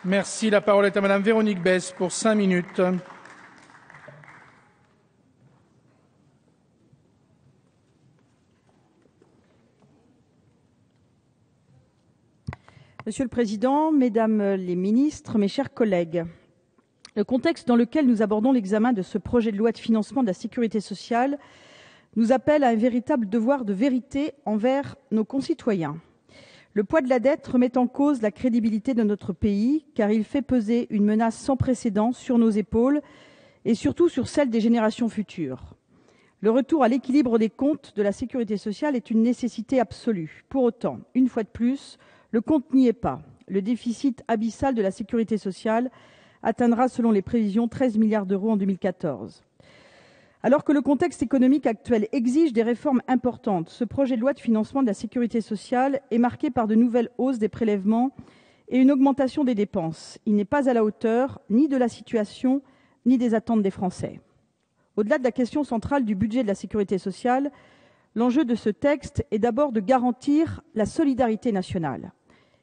Merci. La parole est à Madame Véronique Besse pour 5 minutes. Monsieur le Président, Mesdames les ministres, mes chers collègues, le contexte dans lequel nous abordons l'examen de ce projet de loi de financement de la sécurité sociale nous appelle à un véritable devoir de vérité envers nos concitoyens. Le poids de la dette remet en cause la crédibilité de notre pays, car il fait peser une menace sans précédent sur nos épaules et surtout sur celles des générations futures. Le retour à l'équilibre des comptes de la sécurité sociale est une nécessité absolue. Pour autant, une fois de plus, le compte n'y est pas. Le déficit abyssal de la sécurité sociale atteindra, selon les prévisions, 13 milliards d'euros en 2014. Alors que le contexte économique actuel exige des réformes importantes, ce projet de loi de financement de la sécurité sociale est marqué par de nouvelles hausses des prélèvements et une augmentation des dépenses. Il n'est pas à la hauteur ni de la situation ni des attentes des Français. Au-delà de la question centrale du budget de la sécurité sociale, l'enjeu de ce texte est d'abord de garantir la solidarité nationale.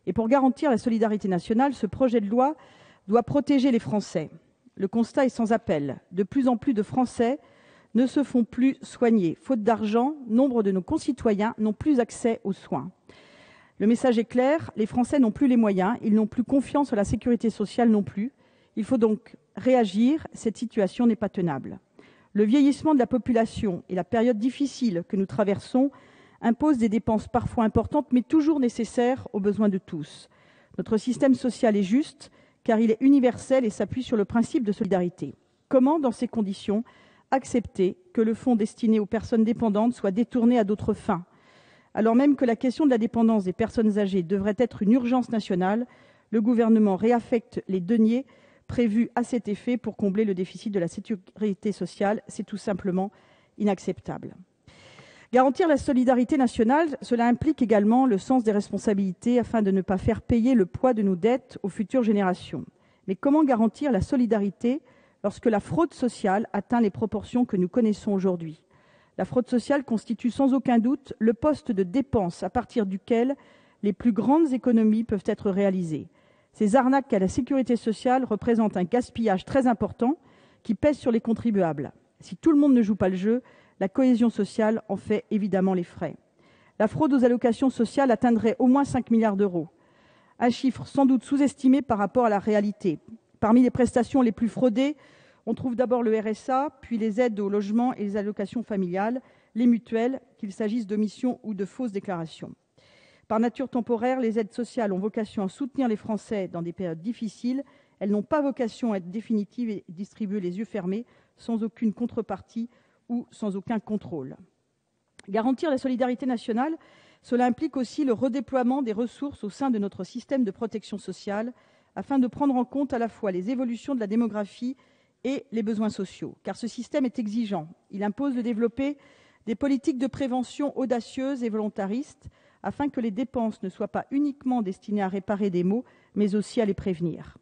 Et pour garantir la solidarité nationale, ce projet de loi doit protéger les Français. Le constat est sans appel. De plus en plus de Français ne se font plus soigner. Faute d'argent, nombre de nos concitoyens n'ont plus accès aux soins. Le message est clair, les Français n'ont plus les moyens, ils n'ont plus confiance en la sécurité sociale non plus. Il faut donc réagir, cette situation n'est pas tenable. Le vieillissement de la population et la période difficile que nous traversons imposent des dépenses parfois importantes, mais toujours nécessaires aux besoins de tous. Notre système social est juste, car il est universel et s'appuie sur le principe de solidarité. Comment, dans ces conditions, accepter que le fonds destiné aux personnes dépendantes soit détourné à d'autres fins? Alors même que la question de la dépendance des personnes âgées devrait être une urgence nationale, le gouvernement réaffecte les deniers prévus à cet effet pour combler le déficit de la sécurité sociale. C'est tout simplement inacceptable. Garantir la solidarité nationale, cela implique également le sens des responsabilités afin de ne pas faire payer le poids de nos dettes aux futures générations. Mais comment garantir la solidarité lorsque la fraude sociale atteint les proportions que nous connaissons aujourd'hui? La fraude sociale constitue sans aucun doute le poste de dépense à partir duquel les plus grandes économies peuvent être réalisées. Ces arnaques à la sécurité sociale représentent un gaspillage très important qui pèse sur les contribuables. Si tout le monde ne joue pas le jeu, la cohésion sociale en fait évidemment les frais. La fraude aux allocations sociales atteindrait au moins 5 milliards d'euros, un chiffre sans doute sous-estimé par rapport à la réalité. Parmi les prestations les plus fraudées, on trouve d'abord le RSA, puis les aides au logement et les allocations familiales, les mutuelles, qu'il s'agisse d'omissions ou de fausses déclarations. Par nature temporaire, les aides sociales ont vocation à soutenir les Français dans des périodes difficiles. Elles n'ont pas vocation à être définitives et distribuées les yeux fermés, sans aucune contrepartie ou sans aucun contrôle. Garantir la solidarité nationale, cela implique aussi le redéploiement des ressources au sein de notre système de protection sociale, afin de prendre en compte à la fois les évolutions de la démographie et les besoins sociaux. Car ce système est exigeant. Il impose de développer des politiques de prévention audacieuses et volontaristes, afin que les dépenses ne soient pas uniquement destinées à réparer des maux, mais aussi à les prévenir.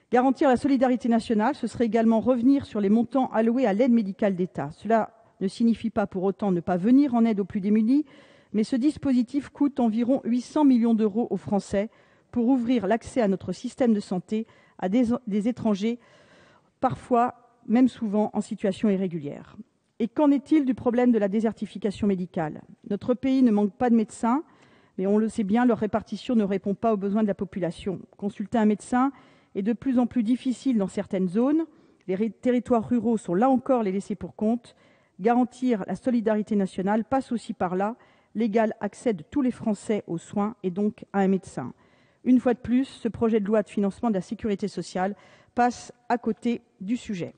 Garantir la solidarité nationale, ce serait également revenir sur les montants alloués à l'aide médicale d'État. Cela ne signifie pas pour autant ne pas venir en aide aux plus démunis, mais ce dispositif coûte environ 800 millions d'euros aux Français pour ouvrir l'accès à notre système de santé à des étrangers, parfois, même souvent, en situation irrégulière. Et qu'en est-il du problème de la désertification médicale? Notre pays ne manque pas de médecins, mais on le sait bien, leur répartition ne répond pas aux besoins de la population. Consulter un médecin est de plus en plus difficile dans certaines zones. Les territoires ruraux sont là encore les laissés pour compte. Garantir la solidarité nationale passe aussi par là, l'égal accès de tous les Français aux soins et donc à un médecin. Une fois de plus, ce projet de loi de financement de la sécurité sociale passe à côté du sujet.